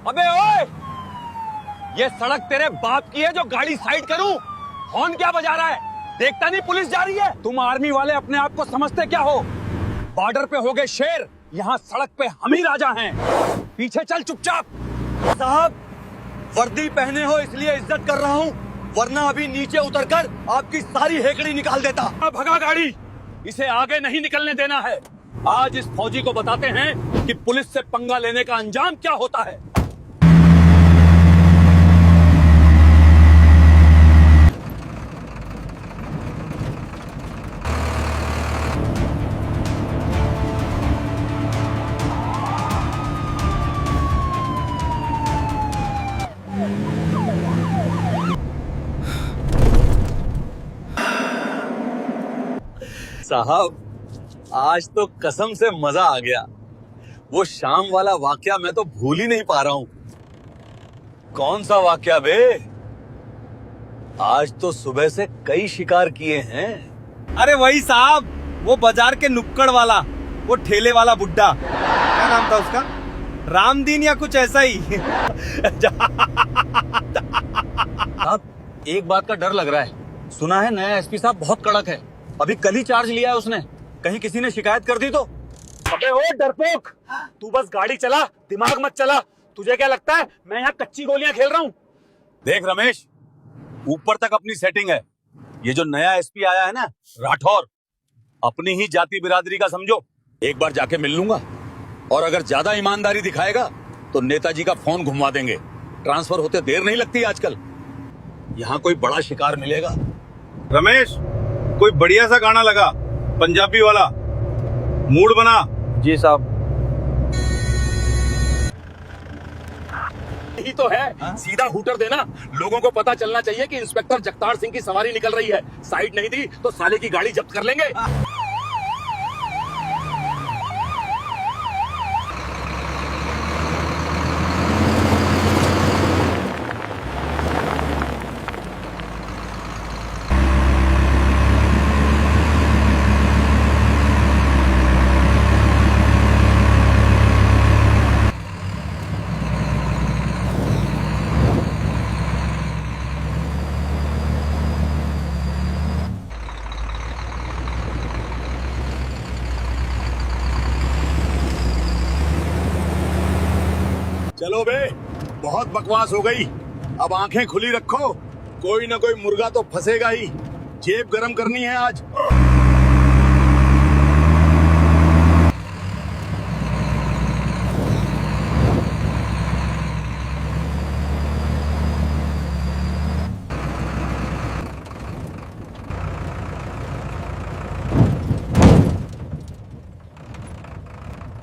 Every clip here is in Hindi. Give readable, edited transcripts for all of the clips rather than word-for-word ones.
अबे ओए, ये सड़क तेरे बाप की है जो गाड़ी साइड करूं? हॉर्न क्या बजा रहा है? देखता नहीं पुलिस जा रही है? तुम आर्मी वाले अपने आप को समझते क्या हो? बॉर्डर पे हो गए शेर, यहाँ सड़क पे हम ही राजा हैं। पीछे चल चुपचाप। साहब, वर्दी पहने हो इसलिए इज्जत कर रहा हूँ, वरना अभी नीचे उतरकर आपकी सारी हेकड़ी निकाल देता। भगा गाड़ी, इसे आगे नहीं निकलने देना है। आज इस फौजी को बताते हैं कि पुलिस से पंगा लेने का अंजाम क्या होता है। साहब, आज तो कसम से मजा आ गया। वो शाम वाला वाकया मैं तो भूल ही नहीं पा रहा हूँ। कौन सा वाकया बे? आज तो सुबह से कई शिकार किए हैं। अरे वही साहब, वो बाजार के नुक्कड़ वाला, वो ठेले वाला बुड्ढा, क्या नाम था उसका? रामदीन या कुछ ऐसा ही। साहब, एक बात का डर लग रहा है। सुना है नया एसपी साहब बहुत कड़क है। अभी कल ही चार्ज लिया है उसने। कहीं किसी ने शिकायत कर दी तो? अबे ओ डरपोक, तू बस गाड़ी चला, दिमाग मत चला। तुझे क्या लगता है मैं यहाँ कच्ची गोलियां खेल रहा हूँ? देख रमेश, ऊपर तक अपनी सेटिंग है। ये जो नया एसपी आया है ना, राठौर, अपनी ही जाति बिरादरी का समझो। एक बार जाके मिल लूंगा, और अगर ज्यादा ईमानदारी दिखाएगा तो नेताजी का फोन घुमा देंगे। ट्रांसफर होते देर नहीं लगती आजकल। यहाँ कोई बड़ा शिकार मिलेगा। रमेश, कोई बढ़िया सा गाना लगा, पंजाबी वाला, मूड बना। जी साहब। यही तो है, सीधा हूटर देना। लोगों को पता चलना चाहिए कि इंस्पेक्टर जगतार सिंह की सवारी निकल रही है। साइड नहीं दी तो साले की गाड़ी जब्त कर लेंगे। चलो बे, बहुत बकवास हो गई। अब आंखें खुली रखो, कोई ना कोई मुर्गा तो फंसेगा ही। जेब गरम करनी है आज।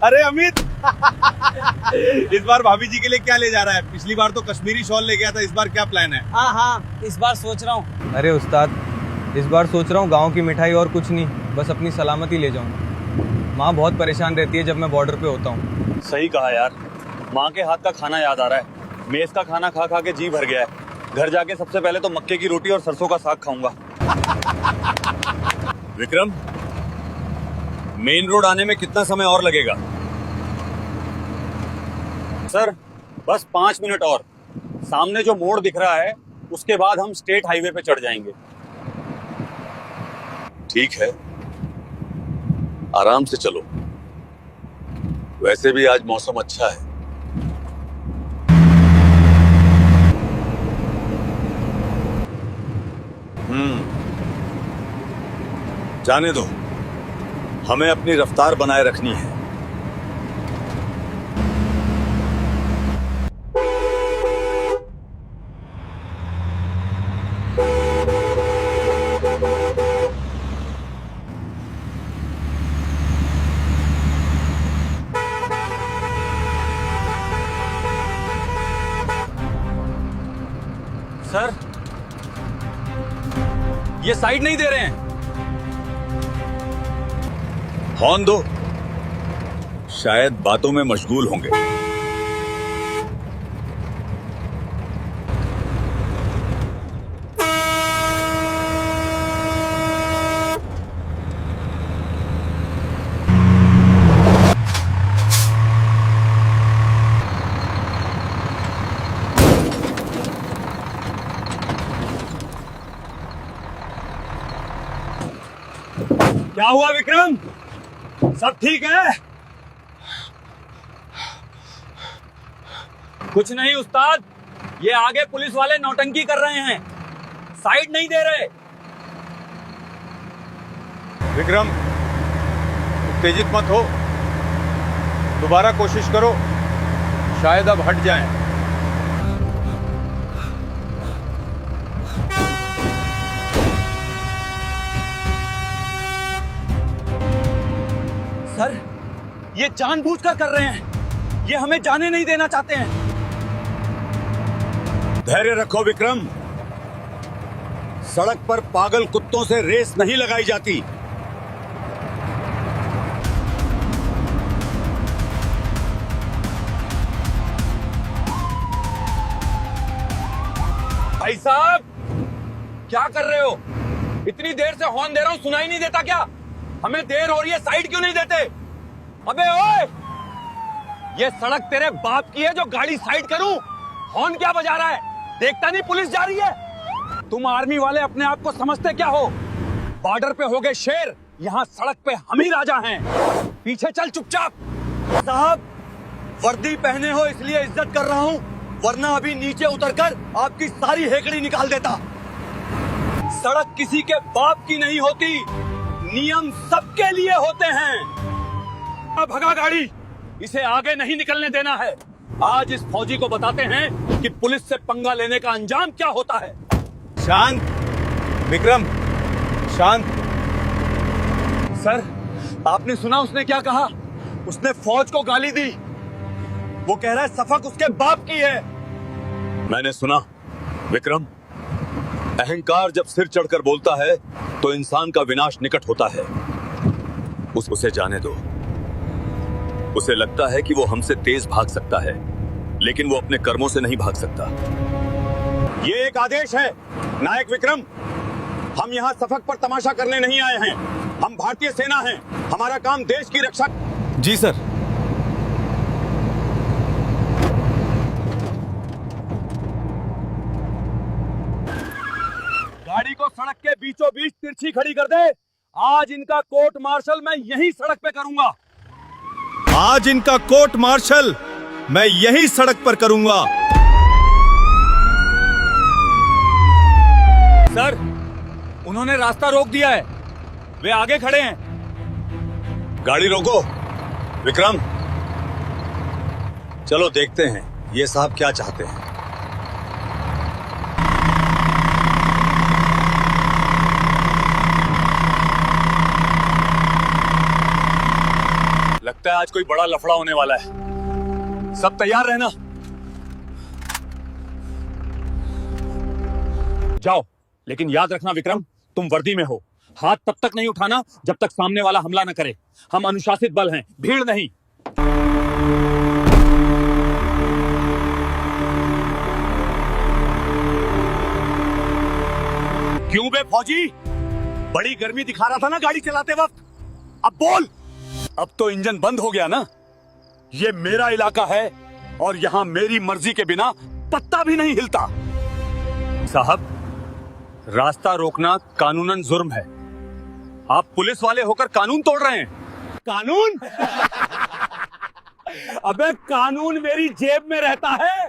अरे अमित, इस बार भाभी जी के लिए क्या ले जा रहा है? पिछली बार तो कश्मीरी शॉल ले गया था, इस बार क्या प्लान है? हाँ, इस बार सोच रहा हूँ। अरे उस्ताद, इस बार सोच रहा हूँ गांव की मिठाई और कुछ नहीं, बस अपनी सलामती ले जाऊँ। माँ बहुत परेशान रहती है जब मैं बॉर्डर पे होता हूँ। सही कहा यार, माँ के हाथ का खाना याद आ रहा है। मेस का खाना खा खा के जी भर गया है। घर जाके सबसे पहले तो मक्के की रोटी और सरसों का साग खाऊंगा। विक्रम, मेन रोड आने में कितना समय और लगेगा? सर, बस 5 मिनट और। सामने जो मोड़ दिख रहा है उसके बाद हम स्टेट हाईवे पे चढ़ जाएंगे। ठीक है, आराम से चलो। वैसे भी आज मौसम अच्छा है। जाने दो, हमें अपनी रफ्तार बनाए रखनी है। सर, ये साइड नहीं दे रहे हैं। हॉर्न दो, शायद बातों में मशगूल होंगे। क्या हुआ विक्रम? सब ठीक है? कुछ नहीं उस्ताद, ये आगे पुलिस वाले नौटंकी कर रहे हैं, साइड नहीं दे रहे। विक्रम, उत्तेजित मत हो, दोबारा कोशिश करो, शायद अब हट जाएं। सर, ये जानबूझकर कर रहे हैं, ये हमें जाने नहीं देना चाहते हैं। धैर्य रखो विक्रम, सड़क पर पागल कुत्तों से रेस नहीं लगाई जाती। भाई साहब, क्या कर रहे हो? इतनी देर से हॉर्न दे रहा हूं, सुनाई नहीं देता क्या? हमें देर हो रही है, साइड क्यों नहीं देते? अबे ओए, ये सड़क तेरे बाप की है जो गाड़ी साइड करूं? हॉर्न क्या बजा रहा है? देखता नहीं पुलिस जा रही है? तुम आर्मी वाले अपने आप को समझते क्या हो? बॉर्डर पे हो गए शेर, यहाँ सड़क पे हम ही राजा हैं। पीछे चल चुपचाप। साहब, वर्दी पहने हो इसलिए इज्जत कर रहा हूँ, वरना अभी नीचे उतरकर आपकी सारी हेकड़ी निकाल देता। सड़क किसी के बाप की नहीं होती, नियम सबके लिए होते हैं। अब भगा गाड़ी, इसे आगे नहीं निकलने देना है। आज इस फौजी को बताते हैं कि पुलिस से पंगा लेने का अंजाम क्या होता है। शांत विक्रम, शांत। सर, आपने सुना उसने क्या कहा? उसने फौज को गाली दी। वो कह रहा है सफक उसके बाप की है। मैंने सुना विक्रम, अहंकार जब सिर चढ़कर बोलता है तो इंसान का विनाश निकट होता है। उसे जाने दो। उसे लगता है कि वो हमसे तेज भाग सकता है, लेकिन वो अपने कर्मों से नहीं भाग सकता। ये एक आदेश है नायक विक्रम, हम यहाँ सफक पर तमाशा करने नहीं आए हैं। हम भारतीय सेना हैं, हमारा काम देश की रक्षा। जी सर। गाड़ी को सड़क के बीचों बीच तिरछी खड़ी कर दे। आज इनका कोर्ट मार्शल मैं यही सड़क पे करूंगा। आज इनका कोर्ट मार्शल मैं यही सड़क पर करूंगा। सर, उन्होंने रास्ता रोक दिया है, वे आगे खड़े हैं। गाड़ी रोको विक्रम, चलो देखते हैं ये साहब क्या चाहते हैं। लगता है आज कोई बड़ा लफड़ा होने वाला है, सब तैयार रहना। जाओ, लेकिन याद रखना विक्रम, तुम वर्दी में हो, हाथ तब तक नहीं उठाना जब तक सामने वाला हमला न करे। हम अनुशासित बल हैं, भीड़ नहीं। क्यों बे फौजी, बड़ी गर्मी दिखा रहा था ना गाड़ी चलाते वक्त? अब बोल। अब तो इंजन बंद हो गया ना? ये मेरा इलाका है और यहां मेरी मर्जी के बिना पत्ता भी नहीं हिलता। साहब, रास्ता रोकना कानूनन जुर्म है। आप पुलिस वाले होकर कानून तोड़ रहे हैं। कानून? अबे कानून मेरी जेब में रहता है,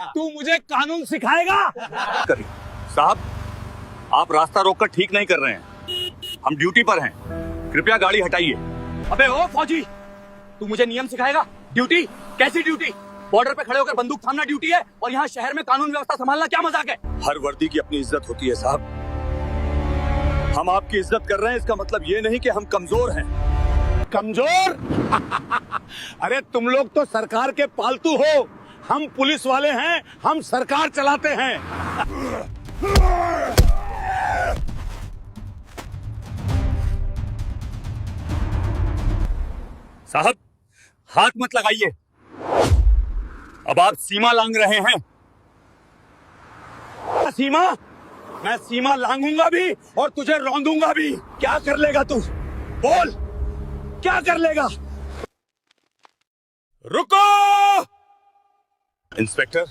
तू मुझे कानून सिखाएगा? साहब, आप रास्ता रोककर ठीक नहीं कर रहे हैं, हम ड्यूटी पर हैं, कृपया गाड़ी हटाइए। अबे ओ फौजी, तू मुझे नियम सिखाएगा? ड्यूटी? कैसी ड्यूटी? बॉर्डर पे खड़े होकर बंदूक थामना ड्यूटी है और यहाँ शहर में कानून व्यवस्था संभालना क्या मजाक है? हर वर्दी की अपनी इज्जत होती है साहब। हम आपकी इज्जत कर रहे हैं, इसका मतलब ये नहीं कि हम कमजोर हैं। कमजोर? अरे तुम लोग तो सरकार के पालतू हो, हम पुलिस वाले हैं, हम सरकार चलाते हैं। साहब, हाथ मत लगाइए, अब आप सीमा लांघ रहे हैं। सीमा? मैं सीमा लांघूंगा भी और तुझे रौंदूंगा भी। क्या कर लेगा तू? बोल, क्या कर लेगा? रुको! इंस्पेक्टर,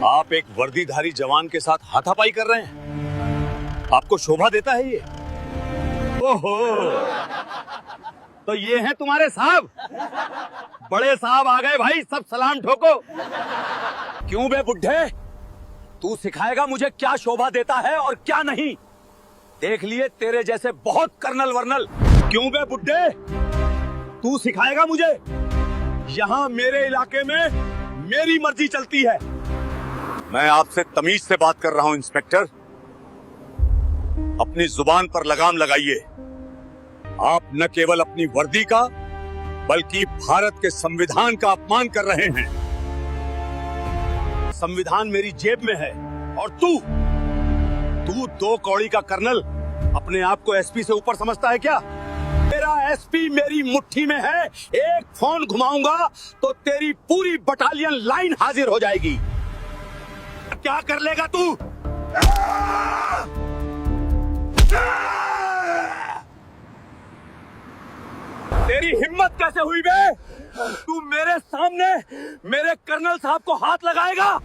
आप एक वर्दीधारी जवान के साथ हाथापाई कर रहे हैं, आपको शोभा देता है ये? ओहो, तो ये हैं तुम्हारे साहब। बड़े साहब आ गए भाई, सब सलाम ठोको। क्यों बे बुड्ढे, तू सिखाएगा मुझे क्या शोभा देता है और क्या नहीं। देख लिए तेरे जैसे बहुत कर्नल वर्नल। क्यों बे बुड्ढे, तू सिखाएगा मुझे। यहाँ मेरे इलाके में मेरी मर्जी चलती है। मैं आपसे तमीज से बात कर रहा हूं इंस्पेक्टर। अपनी जुबान पर लगाम लगाइए। आप न केवल अपनी वर्दी का बल्कि भारत के संविधान का अपमान कर रहे हैं। संविधान मेरी जेब में है और तू 2 कौड़ी का कर्नल अपने आप को एसपी से ऊपर समझता है क्या? मेरा एसपी मेरी मुट्ठी में है। एक फोन घुमाऊंगा तो तेरी पूरी बटालियन लाइन हाजिर हो जाएगी। क्या कर लेगा तू? तेरी हिम्मत कैसे हुई बे? तू मेरे सामने मेरे कर्नल साहब को हाथ लगाएगा?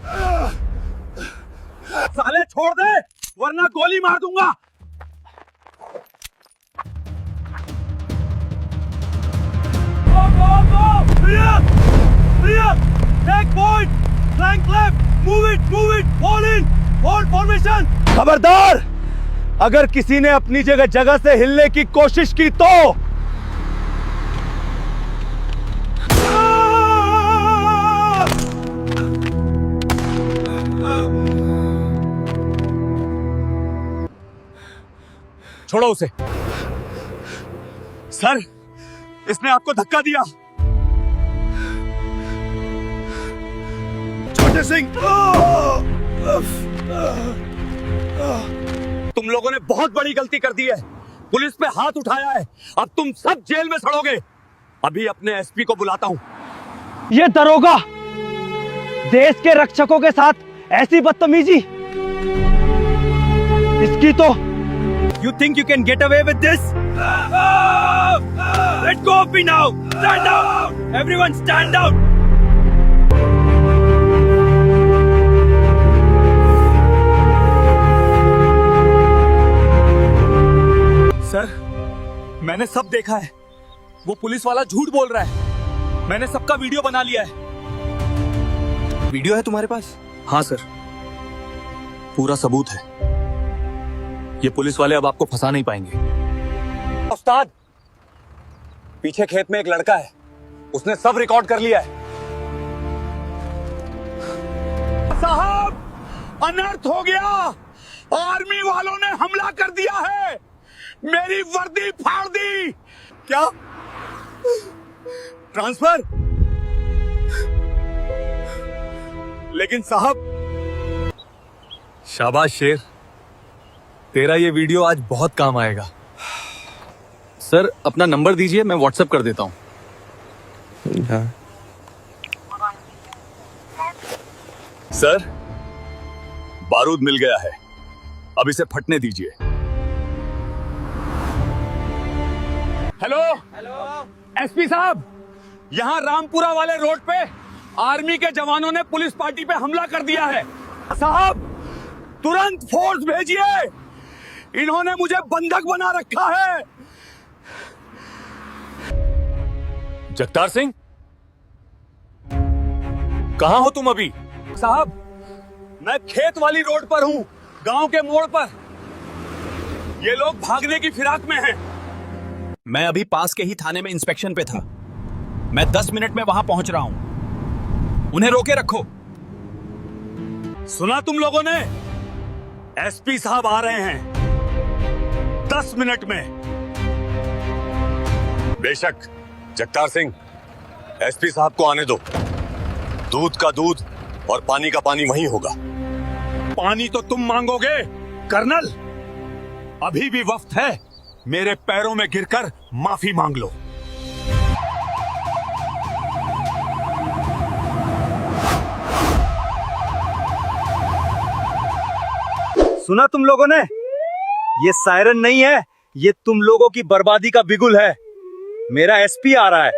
साले छोड़ दे वरना गोली मार दूंगा। Take point, flank left, move it, fall in, hold formation. खबरदार, अगर किसी ने अपनी जगह से हिलने की कोशिश की तो छोड़ो उसे। सर, इसने आपको धक्का दिया। छोटे सिंह, तुम लोगों ने बहुत बड़ी गलती कर दी है। पुलिस पे हाथ उठाया है। अब तुम सब जेल में सड़ोगे। अभी अपने एसपी को बुलाता हूं। ये दरोगा देश के रक्षकों के साथ ऐसी बदतमीजी, इसकी तो You think you can get away with this? Let go of me now! Stand down! Everyone stand down! Sir, मैंने सब देखा है। वो पुलिस वाला झूठ बोल रहा है। मैंने सबका वीडियो बना लिया है। वीडियो है तुम्हारे पास? हाँ सर, पूरा सबूत है। ये पुलिस वाले अब आपको फंसा नहीं पाएंगे। उस्ताद, पीछे खेत में एक लड़का है, उसने सब रिकॉर्ड कर लिया है। साहब, अनर्थ हो गया। आर्मी वालों ने हमला कर दिया है। मेरी वर्दी फाड़ दी। क्या? ट्रांसफर? लेकिन साहब। शाबाश शेर, तेरा ये वीडियो आज बहुत काम आएगा। सर, अपना नंबर दीजिए, मैं व्हाट्सएप कर देता हूं। सर, बारूद मिल गया है। अब इसे फटने दीजिए। हेलो एसपी साहब, यहां रामपुरा वाले रोड पे आर्मी के जवानों ने पुलिस पार्टी पे हमला कर दिया है। साहब, तुरंत फोर्स भेजिए। इन्होंने मुझे बंधक बना रखा है। जगतार सिंह, कहां हो तुम अभी? साहब, मैं खेत वाली रोड पर हूं, गांव के मोड़ पर। ये लोग भागने की फिराक में हैं। मैं अभी पास के ही थाने में इंस्पेक्शन पे था। मैं 10 मिनट में वहां पहुंच रहा हूं। उन्हें रोके रखो। सुना तुम लोगों ने? एसपी साहब आ रहे हैं 10 मिनट में। बेशक जगतार सिंह, एसपी साहब को आने दो। दूध का दूध और पानी का पानी वहीं होगा। पानी तो तुम मांगोगे कर्नल। अभी भी वक्त है, मेरे पैरों में गिरकर माफी मांग लो। सुना तुम लोगों ने? ये सायरन नहीं है, ये तुम लोगों की बर्बादी का बिगुल है। मेरा एसपी आ रहा है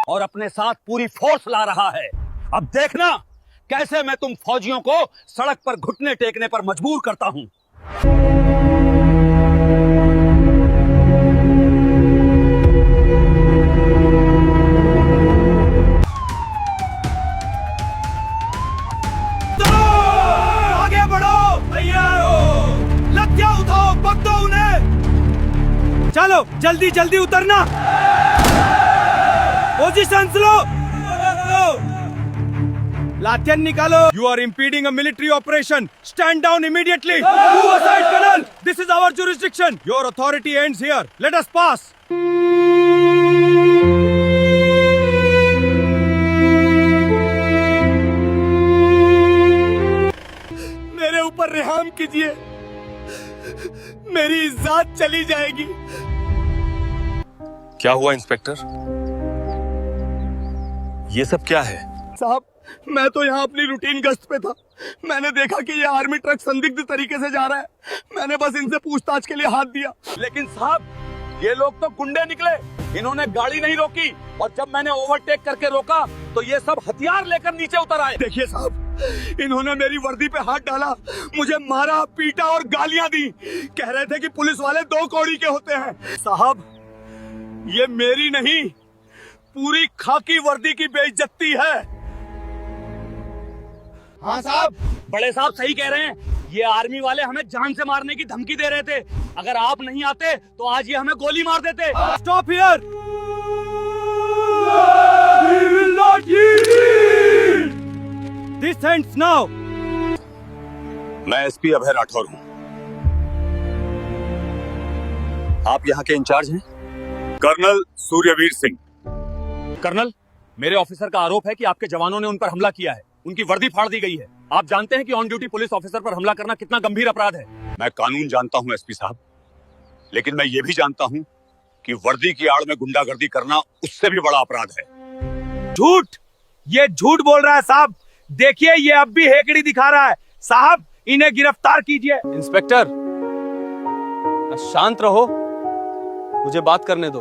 और अपने साथ पूरी फोर्स ला रहा है। अब देखना कैसे मैं तुम फौजियों को सड़क पर घुटने टेकने पर मजबूर करता हूं। चलो जल्दी जल्दी उतरना, पोजीशन लो, लाठियां निकालो। You are impeding a military operation. Stand down immediately. Move aside, Colonel. This is our jurisdiction. Your authority ends here. Let us pass. मेरे ऊपर रहम कीजिए, मेरी इज्जत चली जाएगी। क्या हुआ इंस्पेक्टर? ये सब क्या है? साहब, मैं तो यहाँ अपनी रूटीन गश्त पे था। मैंने देखा कि ये आर्मी ट्रक संदिग्ध तरीके से जा रहा है। मैंने बस इनसे पूछताछ के लिए हाथ दिया। लेकिन साहब, ये लोग तो गुंडे निकले। इन्होंने गाड़ी नहीं रोकी और जब मैंने ओवरटेक करके रोका तो ये सब हथियार लेकर नीचे उतर आए। देखिए साहब, इन्होंने मेरी वर्दी पे हाथ डाला, मुझे मारा, पीटा और गालियां दी। कह रहे थे कि पुलिस वाले 2 कौड़ी के होते हैं। साहब, ये मेरी नहीं, पूरी खाकी वर्दी की बेइज्जती है। हाँ साहब, बड़े साहब सही कह रहे हैं। ये आर्मी वाले हमें जान से मारने की धमकी दे रहे थे। अगर आप नहीं आते तो आज ये हमें गोली मार देते। Stop here. We will not yield. This ends now. मैं एसपी अभय राठौर हूं। आप यहाँ के इंचार्ज हैं? कर्नल सूर्यवीर सिंह। कर्नल, मेरे ऑफिसर का आरोप है कि आपके जवानों ने उन पर हमला किया है। उनकी वर्दी फाड़ दी गई है। आप जानते हैं कि ऑन ड्यूटी पुलिस ऑफिसर पर हमला करना कितना गंभीर अपराध है। मैं कानून जानता हूं एसपी साहब, लेकिन मैं ये भी जानता हूं कि वर्दी की आड़ में गुंडागर्दी करना उससे भी बड़ा अपराध है। झूठ, ये झूठ बोल रहा है साहब। देखिए, ये अब भी हेकड़ी दिखा रहा है। साहब, इन्हें गिरफ्तार कीजिए। इंस्पेक्टर, शांत रहो, मुझे बात करने दो।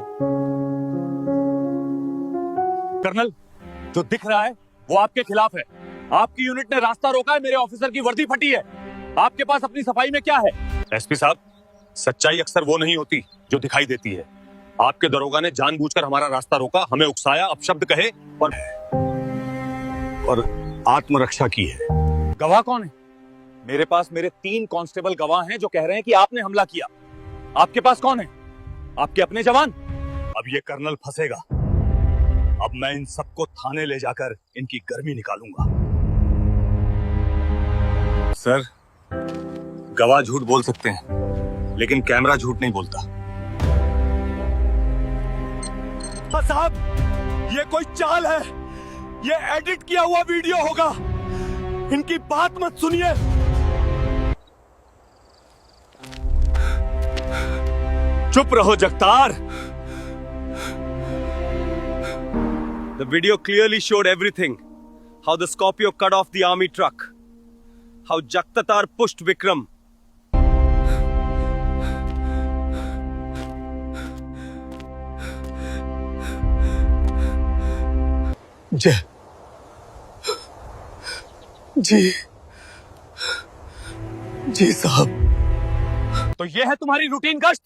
कर्नल, जो दिख रहा है वो आपके खिलाफ है। आपकी यूनिट ने रास्ता रोका है, मेरे ऑफिसर की वर्दी फटी है। आपके पास अपनी सफाई में क्या है? एसपी साहब, सच्चाई अक्सर वो नहीं होती जो दिखाई देती है। आपके दरोगा ने जानबूझकर हमारा रास्ता रोका, हमें उकसाया, अपशब्द कहे और आत्मरक्षा की है। गवाह कौन है? मेरे पास मेरे 3 कांस्टेबल गवाह हैं जो कह रहे हैं कि आपने हमला किया। आपके पास कौन है? आपके अपने जवान? अब ये कर्नल फंसेगा। अब मैं इन सबको थाने ले जाकर इनकी गर्मी निकालूंगा। सर, गवाह झूठ बोल सकते हैं, लेकिन कैमरा झूठ नहीं बोलता। साहब, ये कोई चाल है। ये एडिट किया हुआ वीडियो होगा। इनकी बात मत सुनिए। चुप रहो Jagtar. The video clearly showed everything. How the Scorpio cut off the army truck. How Jaktatar pushed Vikram. जी साहब। तो ये है तुम्हारी रूटीन गश्त?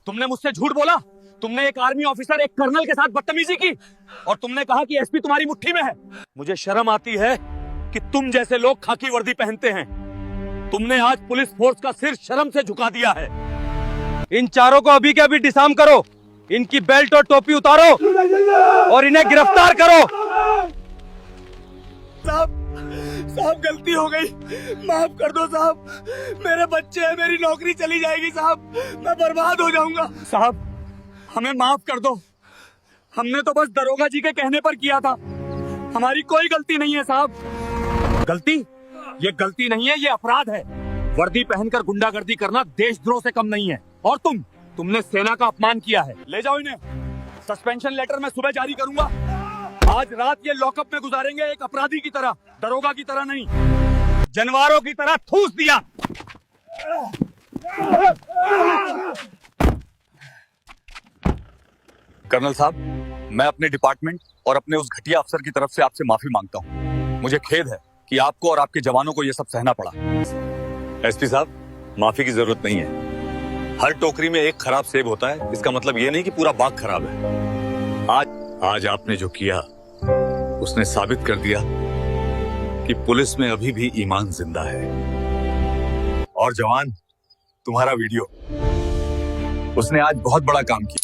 तुमने मुझसे झूठ बोला। तुमने एक आर्मी ऑफिसर, एक कर्नल के साथ बदतमीजी की और तुमने कहा कि एसपी तुम्हारी मुट्ठी में है। मुझे शर्म आती है कि तुम जैसे लोग खाकी वर्दी पहनते हैं। तुमने आज पुलिस फोर्स का सिर शर्म से झुका दिया है। इन चारों को अभी के अभी डिसआर्म करो। इनकी बेल्ट और टोपी उतारो और इन्हें गिरफ्तार करो। साहब, गलती हो गई, माफ कर दो साहब। मेरे बच्चे हैं, मेरी नौकरी चली जाएगी साहब, मैं बर्बाद हो जाऊंगा। साहब, हमें माफ कर दो। हमने तो बस दरोगा जी के कहने पर किया था। हमारी कोई गलती नहीं है साहब। गलती? ये गलती नहीं है, ये अपराध है। वर्दी पहनकर गुंडागर्दी करना देशद्रोह से कम नहीं है। और तुमने सेना का अपमान किया है। ले जाओ इन्हें। सस्पेंशन लेटर मैं सुबह जारी करूंगा। आज रात ये लॉकअप में गुजारेंगे, एक अपराधी की तरह, दरोगा की तरह नहीं। जानवरों की तरह ठूस दिया। कर्नल साहब, मैं अपने डिपार्टमेंट और अपने उस घटिया अफसर की तरफ से आपसे माफी मांगता हूँ। मुझे खेद है कि आपको और आपके जवानों को यह सब सहना पड़ा। एसपी साहब, माफी की जरूरत नहीं है। हर टोकरी में एक खराब सेब होता है, इसका मतलब यह नहीं कि पूरा बाग खराब है। आज आपने जो किया उसने साबित कर दिया कि पुलिस में अभी भी ईमान जिंदा है। और जवान, तुम्हारा वीडियो उसने आज बहुत बड़ा काम किया।